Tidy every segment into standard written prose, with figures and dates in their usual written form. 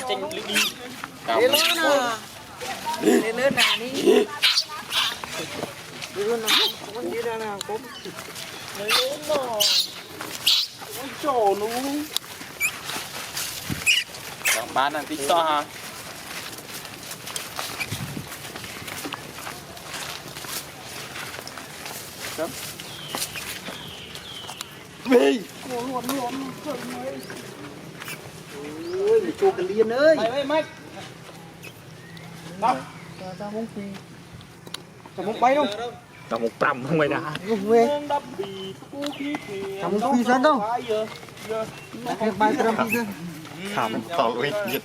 chanh lưỡi đi Đi luôn à. Đi lên nào đi. Đi luôn nào. Không đi ra nào cũng. lấy luôn mà trổ luôn bán là tí so ha chấm Đi. Ôi, mày chua cái liên ơi. mày ơi mày đâu Tao muốn phi. Tao muốn bay đâu. tao một trăm không mày đã Không về. Tao muốn phi dẫn đâu. Cái bay tao phi dẫn. thảm tao lùi nhiệt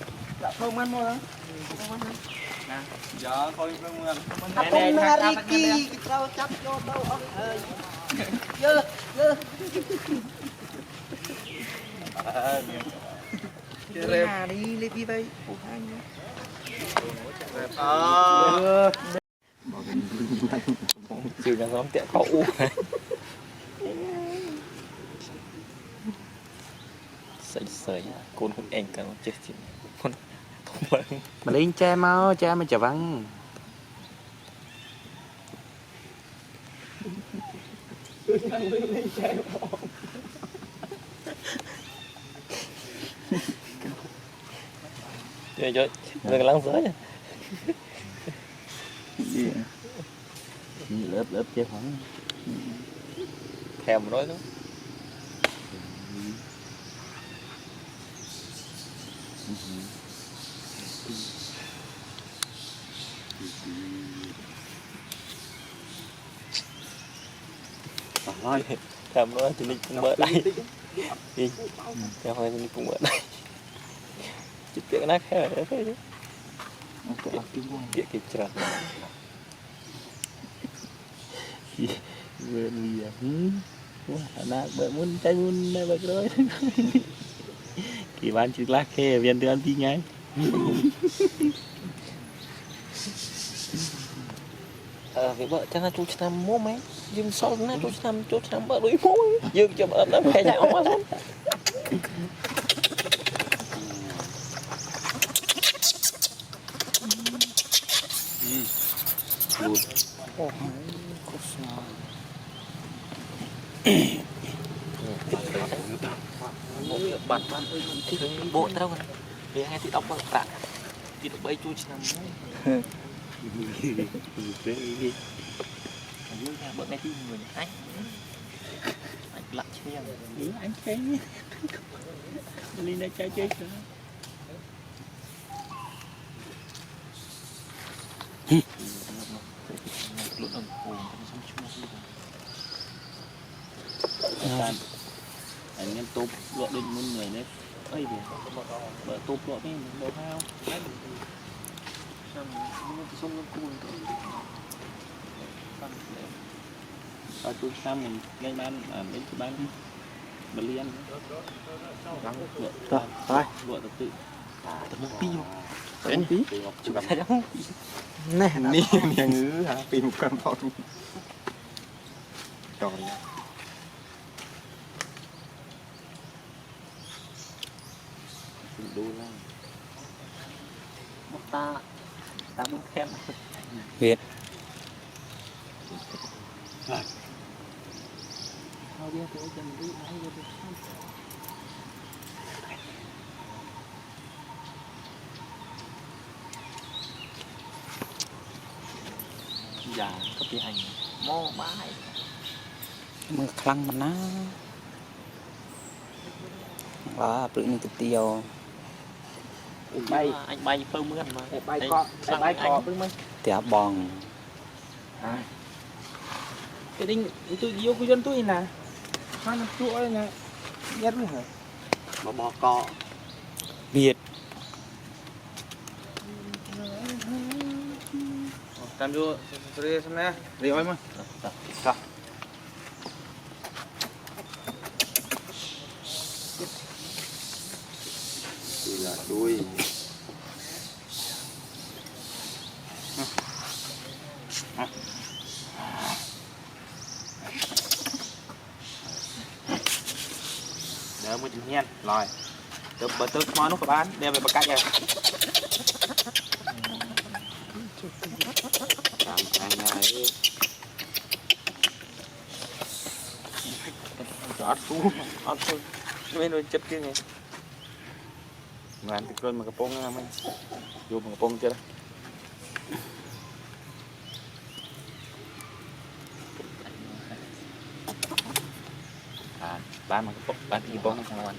Không ăn thôi. giờ coi phương mượn Không Mariki, tao chấp cho đâu ông ơi. Dơ, dơ. Nhà đi lên đi vậy. Ủa anh nhá. siêu nhà xóm tẹo khẩu sấy sấy côn không anh cả chết chìm con mà lên cha mau cha mày chả vắng chơi chơi đừng lắng giới lớp lớp chơi khoảng thèm nói đó thôi thèm nói thì mình cũng bớt đây đi theo hơi mình cũng bớt đây chụp cái nát hết rồi đấy kia kia chật vừa đi nát bớt muốn trái muốn này bớt rồi kỳ bán chữ lá khe viên từ ăn tí ngay cái vợ chắc là chú năm mua mấy nhưng sau đó chú năm vợ đuổi mua dương cho vợ nó phải chạy ông quá thôi lụt bật bộ tao còn thì hai thì đọc bật tạ thì đọc bay chú năm bữa nay thì người anh lặn chứ nha anh chơi nhé lên đây chơi chơi anh em tôm lọ định muốn người đấy ấy để bờ tôm lọ cái đầu hao xong ở chỗ xa mình ngay bán ở bên chỗ bán bờ liên Thôi. lụa tự tự tao muốn pi Tao muốn tí. chụp cái đó Nè, ni nhà ngữ hả pi một cân phong trời đu lên một ta muốn khen Việt dạ có tiếng Anh mô bài mưa khăn mà nó đó tự nhiên cái tiêu anh bay phơm mưa mà bay cọ với mấy. tẻ bòn Cái đinh tôi yêu của dân tôi nè. Hai nó chuỗi nè. Nhất rồi hả? bò cọ Việt cam chua rồi xem nè Đi ơi mà. sao là đuôi đỡ mới chịu nhen rồi Từ bờ từ món nó các bạn đem về bờ cạnh này. làm ăn này Ọt xuống, ọt xuống. Mấy đôi chất kia này. Ngàn cái cơn mà cái bông nha mình. Vô mà cái bông chưa đó. Bán mà cái bông, bán cái bông không ăn.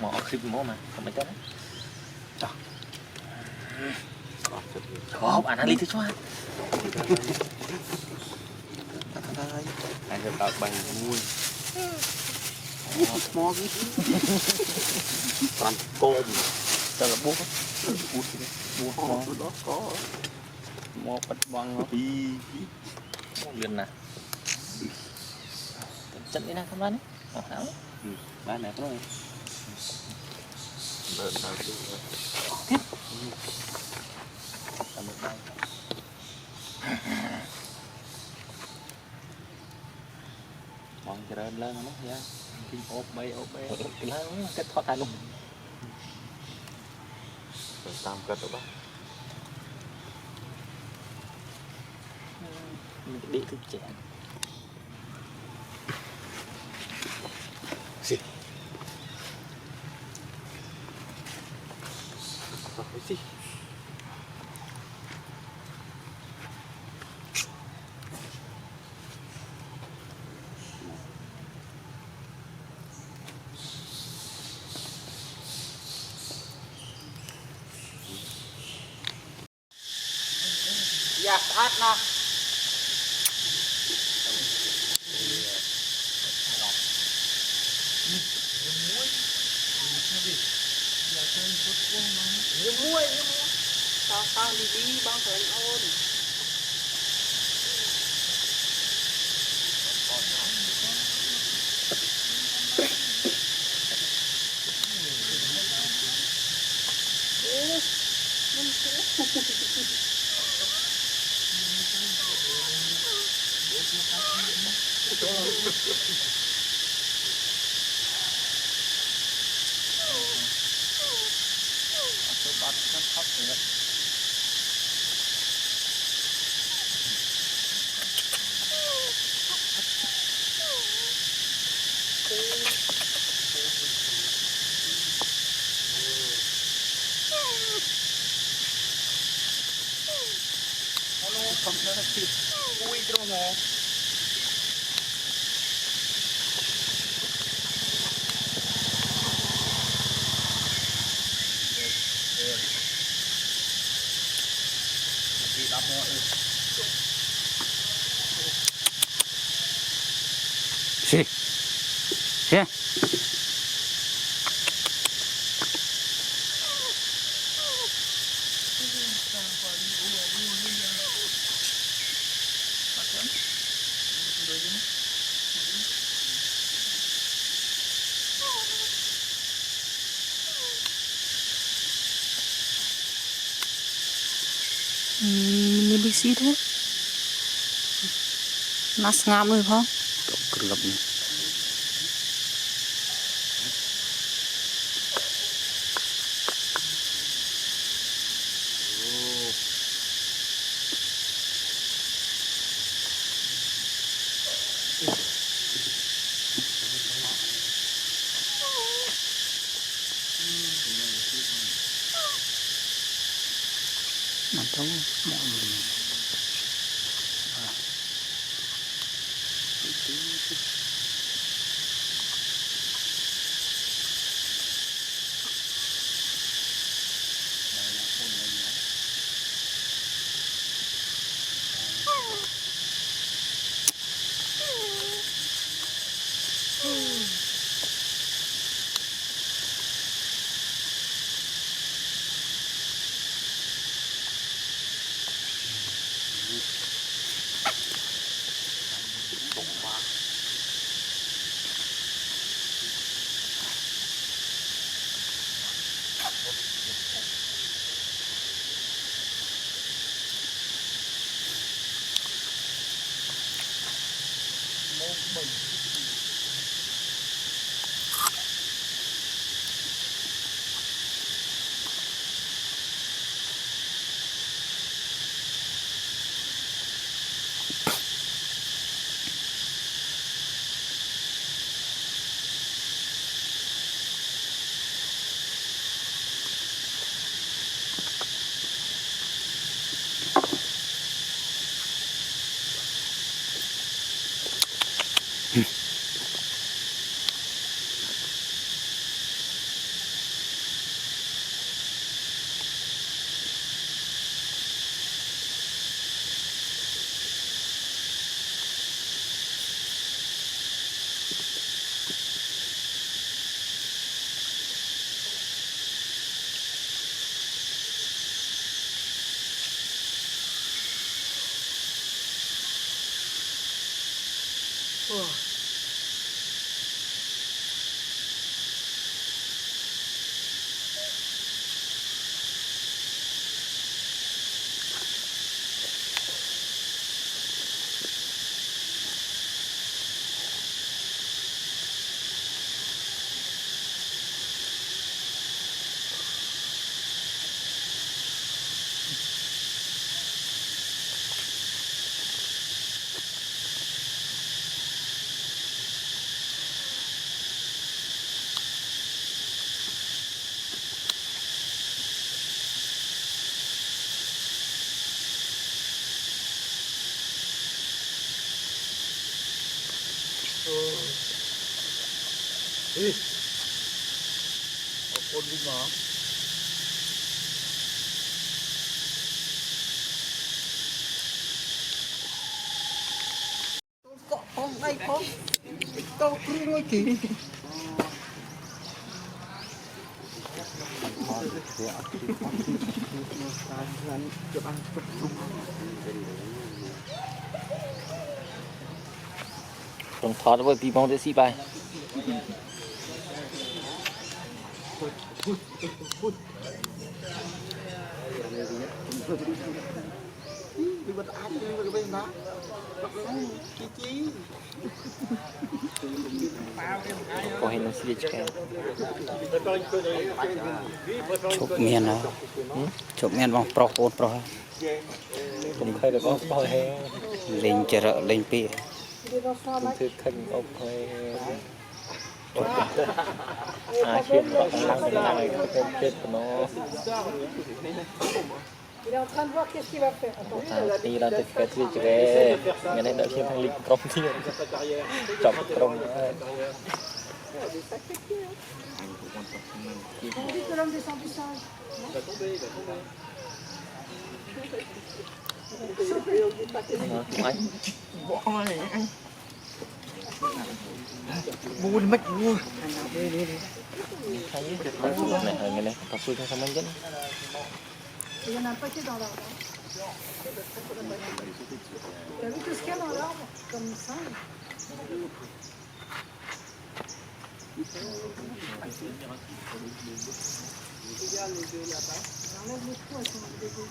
Mà ọt xịp mố mà, không phải chết đấy. Không, anh đi thứ xoa. anh sẽ tạo bài vui Mò cái toàn côm tao là buốt buốt đó có mò bắt băng nó đi liền nè chân đi nè các bạn ấy hảo bán này có rồi đơn nào đi tiếp làm một tay mong cho lên lên nó nha ốp bay cái lá cái thoát tay luôn rồi tam cất đó bác mình đi thức trẻ gì rồi gì dạ sát nè muối sao đi băng thời ôn không nó thịt vui trong này đi đắp nữa Sì. Sì. Ini bisi thế nas ngam rồi không Kelap nih. Mantap. คนวิ่งหรอเกาะพองไอ้พองโตครึ่งร้อยกี่ ต้องถอดไว้ปีมองได้สิไปก็เห็นมันสิแก chụp miền đó chụp miền bằng pro côn pro ผมเคยได้บอกพอแห้ง lên chợ lên pi ผมถือขันออกไปเชียนก็กำลังเป็นอะไรก็เป็นเพชรเนาะ Il est en train de voir qu'est-ce qu'il va faire. Attends. ตีเราจะเกิดที่จะเกงั้นให้เราเชียนทางลิงกรมที่จับตรง On dit que l'homme descend du singe. Anh buồn mất buồn thấy này ở này tập xuôi trong sân dân Il y en a un paquet dans l'arbre. Tu as vu tout ce qu'il y a dans l'arbre? Comme une singe. Enlève les trous, elles sont dégueu.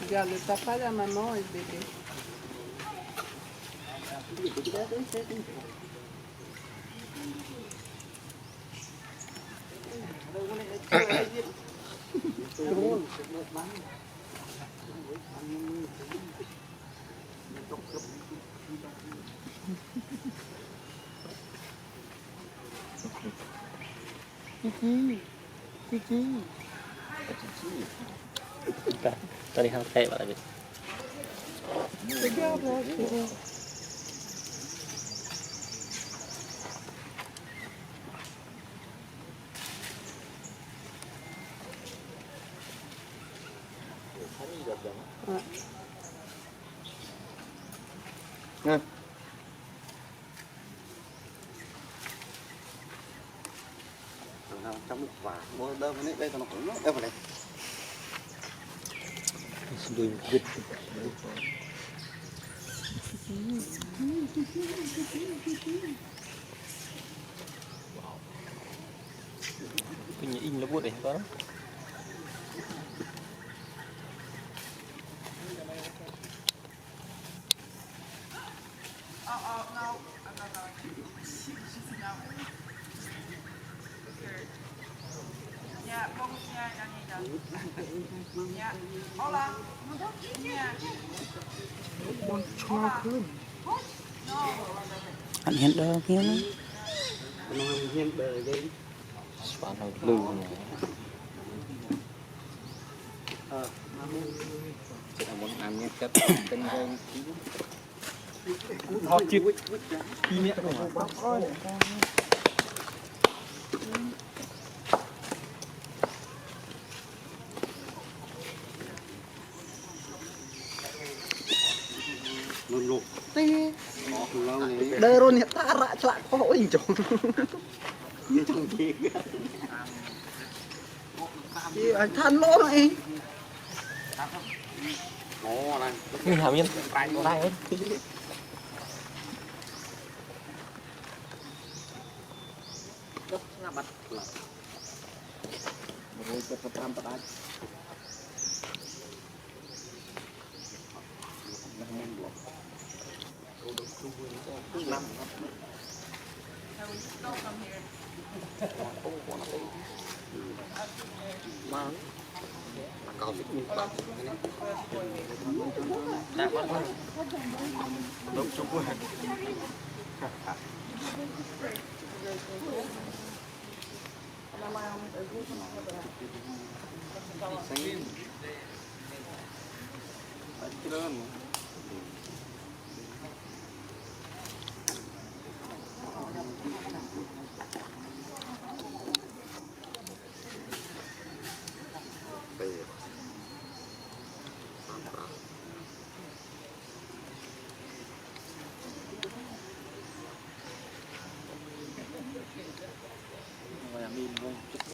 Regarde le papa, la maman et le bébé. tadi hang teh pak lagi Regarde là, regarde. trong một vài mua đơn này đây còn nó cũng đâu vào đây đuôi vịt punya in là buat đó anh hiện đâu kia nó nó hiên bờ đây xoắn nó lư chỉ là muốn ăn nhé chất tinh hơn họ chịu ý nghĩa của nó luôn luôn Đây, lâu này đơ rồi nhặt ta rạ chạ có ôi chồng như trong kia chị anh thân lỗ này ngô này như hàm yên đây ấy rồi cho tập tam tập ai cầu thích mình đúng chung quanh xanh